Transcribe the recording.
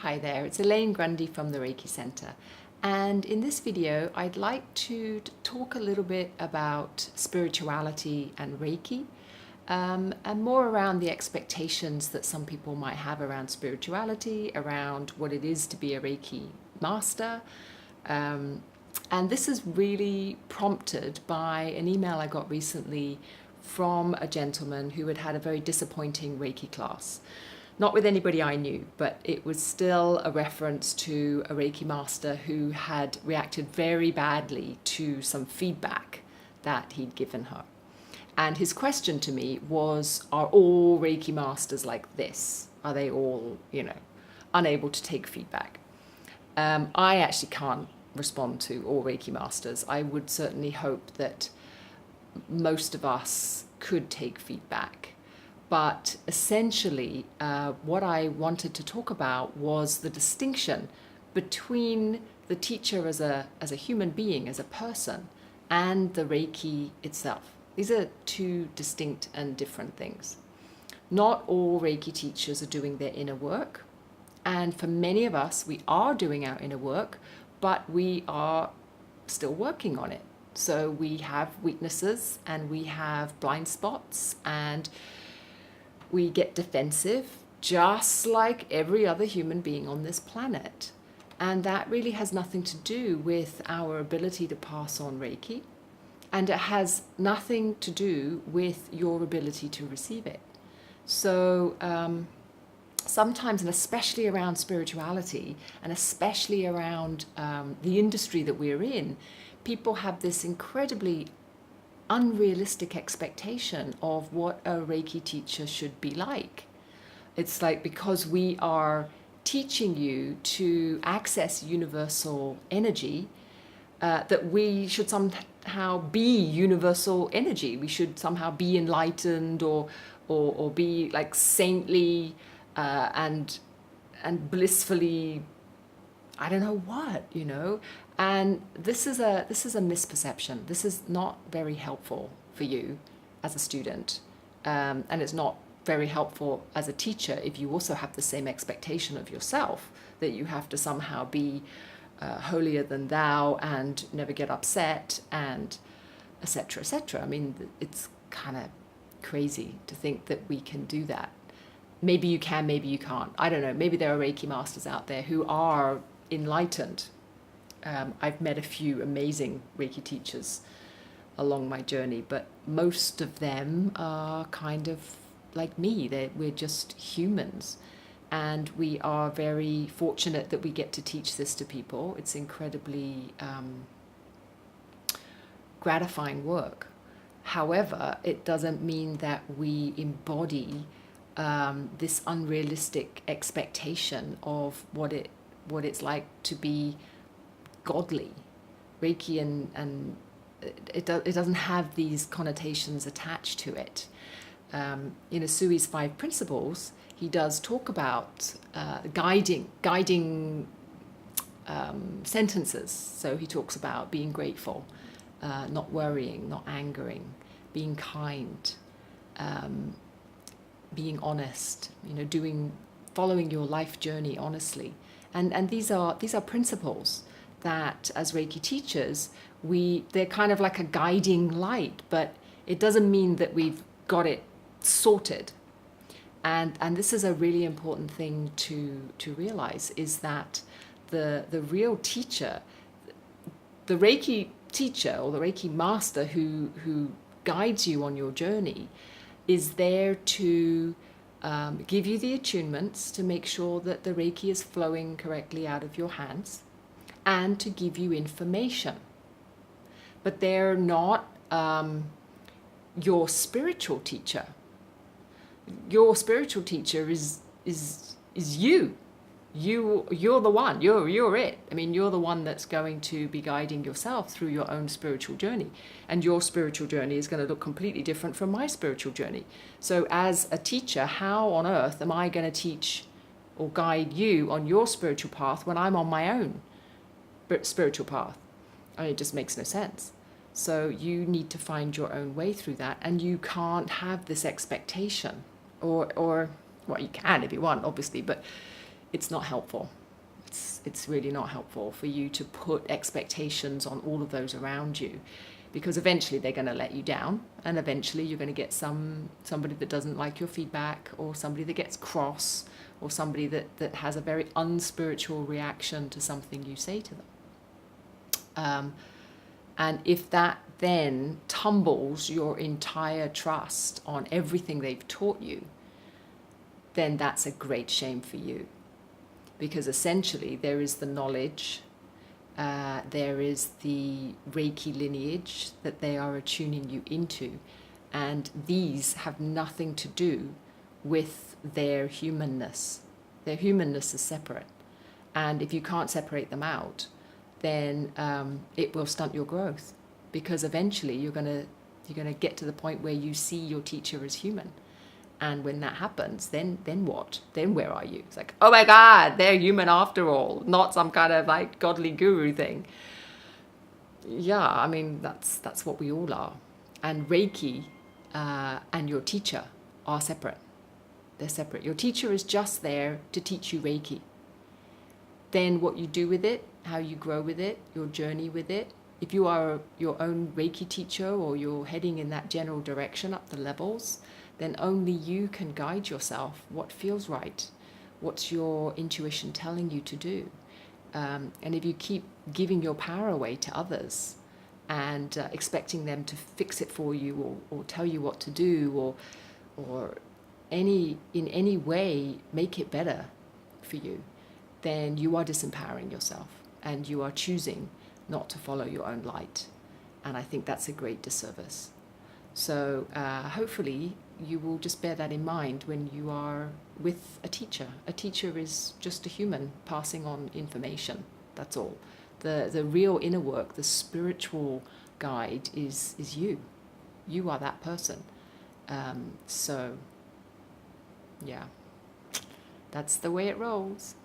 Hi there, it's Elaine Grundy from the Reiki Center, and in this video I'd like to talk a little bit about spirituality and Reiki, and more around the expectations that some people might have around spirituality, around what it is to be a Reiki master. And this is really prompted by an email I got recently from a gentleman who had had a very disappointing Reiki class. Not with anybody I knew, but it was still a reference to a Reiki master who had reacted very badly to some feedback that he'd given her. And his question to me was, are all Reiki masters like this? Are they all, unable to take feedback? I actually can't respond to all Reiki masters. I would certainly hope that most of us could take feedback. But essentially, what I wanted to talk about was the distinction between the teacher as a human being, as a person, and the Reiki itself. These are two distinct and different things. Not all Reiki teachers are doing their inner work. And for many of us, we are doing our inner work, but we are still working on it. So we have weaknesses and we have blind spots, and we get defensive just like every other human being on this planet. And that really has nothing to do with our ability to pass on Reiki. And it has nothing to do with your ability to receive it. So sometimes, and especially around spirituality, and especially around the industry that we're in, people have this incredibly unrealistic expectation of what a Reiki teacher should be like. It's like, because we are teaching you to access universal energy, that we should somehow be universal energy. We should somehow be enlightened or be like saintly and blissfully, I don't know what, And this is a misperception. This is not very helpful for you as a student, and it's not very helpful as a teacher if you also have the same expectation of yourself, that you have to somehow be holier than thou and never get upset, and etc., etc. I mean, it's kind of crazy to think that we can do that. Maybe you can, maybe you can't. I don't know. Maybe there are Reiki masters out there who are enlightened. I've met a few amazing Reiki teachers along my journey, but most of them are kind of like me. We're just humans, and we are very fortunate that we get to teach this to people. It's incredibly gratifying work. However, it doesn't mean that we embody this unrealistic expectation of what it's like to be godly. Reiki and it doesn't have these connotations attached to it. In Sui's 5 principles, he does talk about guiding sentences. So he talks about being grateful, not worrying, not angering, being kind, being honest, following your life journey honestly. And these are principles that, as Reiki teachers, they're kind of like a guiding light, but it doesn't mean that we've got it sorted. And this is a really important thing to realize, is that the real teacher, the Reiki teacher or the Reiki master who guides you on your journey, is there to give you the attunements to make sure that the Reiki is flowing correctly out of your hands, and to give you information. But they're not your spiritual teacher. Your spiritual teacher is you. You're the one. You're it. I mean, you're the one that's going to be guiding yourself through your own spiritual journey. And your spiritual journey is going to look completely different from my spiritual journey. So as a teacher, how on earth am I going to teach or guide you on your spiritual path when I'm on my own spiritual path? I mean, it just makes no sense. So you need to find your own way through that, and you can't have this expectation, or well, you can if you want, obviously, but it's not helpful. It's really not helpful for you to put expectations on all of those around you, because eventually they're going to let you down, and eventually you're going to get somebody that doesn't like your feedback, or somebody that gets cross, or somebody that has a very unspiritual reaction to something you say to them. And if that then tumbles your entire trust on everything they've taught you, then that's a great shame for you. Because essentially there is the knowledge, there is the Reiki lineage that they are attuning you into, and these have nothing to do with their humanness. Their humanness is separate, and if you can't separate them out, then it will stunt your growth, because eventually you're gonna get to the point where you see your teacher as human. And when that happens, then what? Then where are you? It's like, oh my God, they're human after all, not some kind of like godly guru thing. Yeah, I mean, that's what we all are. And Reiki and your teacher are separate. They're separate. Your teacher is just there to teach you Reiki. Then what you do with it, how you grow with it, your journey with it. If you are your own Reiki teacher, or you're heading in that general direction up the levels, then only you can guide yourself what feels right, what's your intuition telling you to do. And if you keep giving your power away to others and expecting them to fix it for you, or tell you what to do, or in any way make it better for you, then you are disempowering yourself, and you are choosing not to follow your own light. And I think that's a great disservice. So hopefully you will just bear that in mind when you are with a teacher. A teacher is just a human passing on information, that's all. The real inner work, the spiritual guide is you. You are that person. So yeah, that's the way it rolls.